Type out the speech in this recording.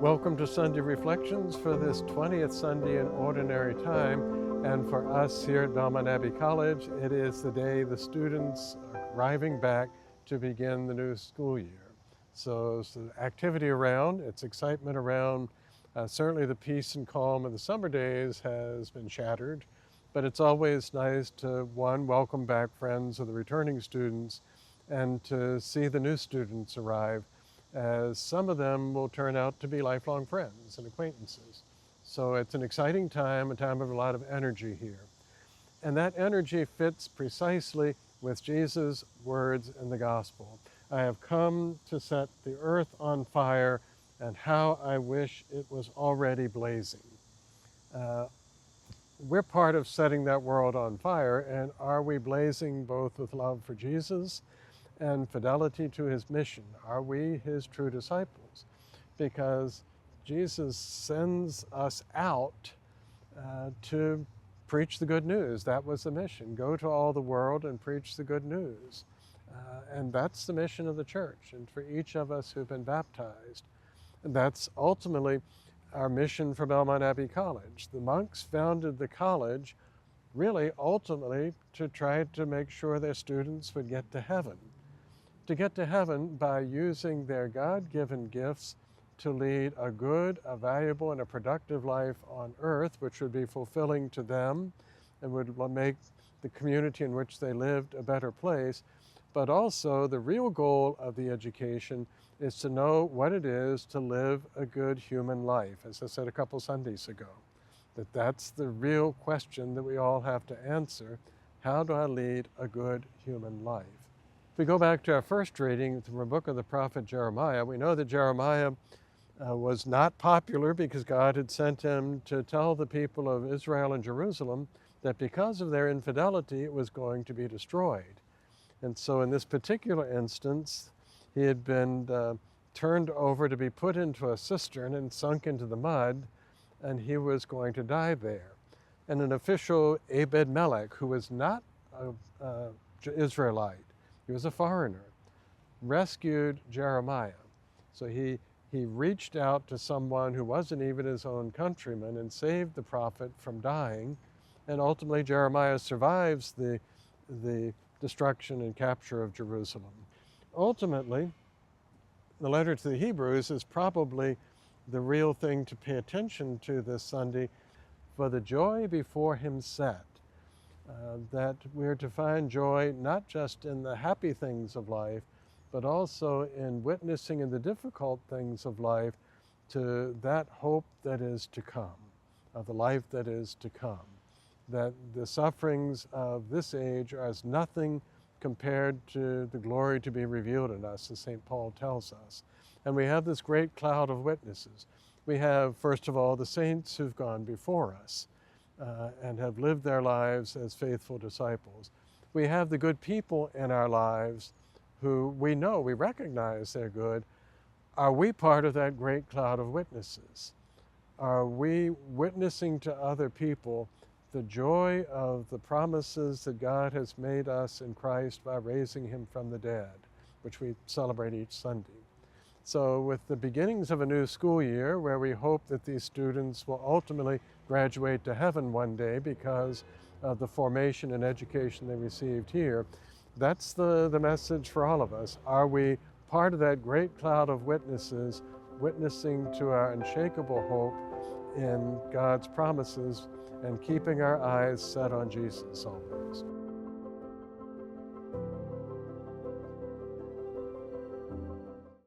Welcome to Sunday Reflections for this 20th Sunday in Ordinary Time. And for us here at Belmont Abbey College, it is the day the students are arriving back to begin the new school year. So it's the activity around, it's excitement around. Certainly the peace and calm of the summer days has been shattered, but it's always nice to, one, welcome back friends of the returning students and to see the new students arrive, as some of them will turn out to be lifelong friends and acquaintances. So it's an exciting time, a time of a lot of energy here. And that energy fits precisely with Jesus' words in the gospel. I have come to set the earth on fire, and how I wish it was already blazing. We're part of setting that world on fire, and are we blazing both with love for Jesus and fidelity to his mission? Are we his true disciples? Because Jesus sends us out to preach the good news. That was the mission. Go to all the world and preach the good news. And that's the mission of the church, and for each of us who've been baptized. And that's ultimately our mission for Belmont Abbey College. The monks founded the college really ultimately to try to make sure their students would get to heaven. To get to heaven by using their God-given gifts to lead a good, a valuable, and a productive life on earth, which would be fulfilling to them and would make the community in which they lived a better place. But also the real goal of the education is to know what it is to live a good human life, as I said a couple Sundays ago. That's the real question that we all have to answer. How do I lead a good human life? If we go back to our first reading from a book of the prophet Jeremiah, we know that Jeremiah was not popular because God had sent him to tell the people of Israel and Jerusalem that because of their infidelity, it was going to be destroyed. And so in this particular instance, he had been turned over to be put into a cistern and sunk into the mud, and he was going to die there. And an official, Abbot, who was not an Israelite, he was a foreigner, rescued Jeremiah. So he reached out to someone who wasn't even his own countryman and saved the prophet from dying. And ultimately Jeremiah survives the destruction and capture of Jerusalem. Ultimately, the letter to the Hebrews is probably the real thing to pay attention to this Sunday. For the joy before him set, that we're to find joy not just in the happy things of life, but also in witnessing in the difficult things of life to that hope that is to come, of the life that is to come. That the sufferings of this age are as nothing compared to the glory to be revealed in us, as St. Paul tells us. And we have this great cloud of witnesses. We have, first of all, the saints who've gone before us and have lived their lives as faithful disciples. We have the good people in our lives who we know, we recognize they're good. Are we part of that great cloud of witnesses? Are we witnessing to other people the joy of the promises that God has made us in Christ by raising him from the dead, which we celebrate each Sunday? So with the beginnings of a new school year, where we hope that these students will ultimately graduate to heaven one day because of the formation and education they received here, that's the message for all of us. Are we part of that great cloud of witnesses, witnessing to our unshakable hope in God's promises and keeping our eyes set on Jesus always?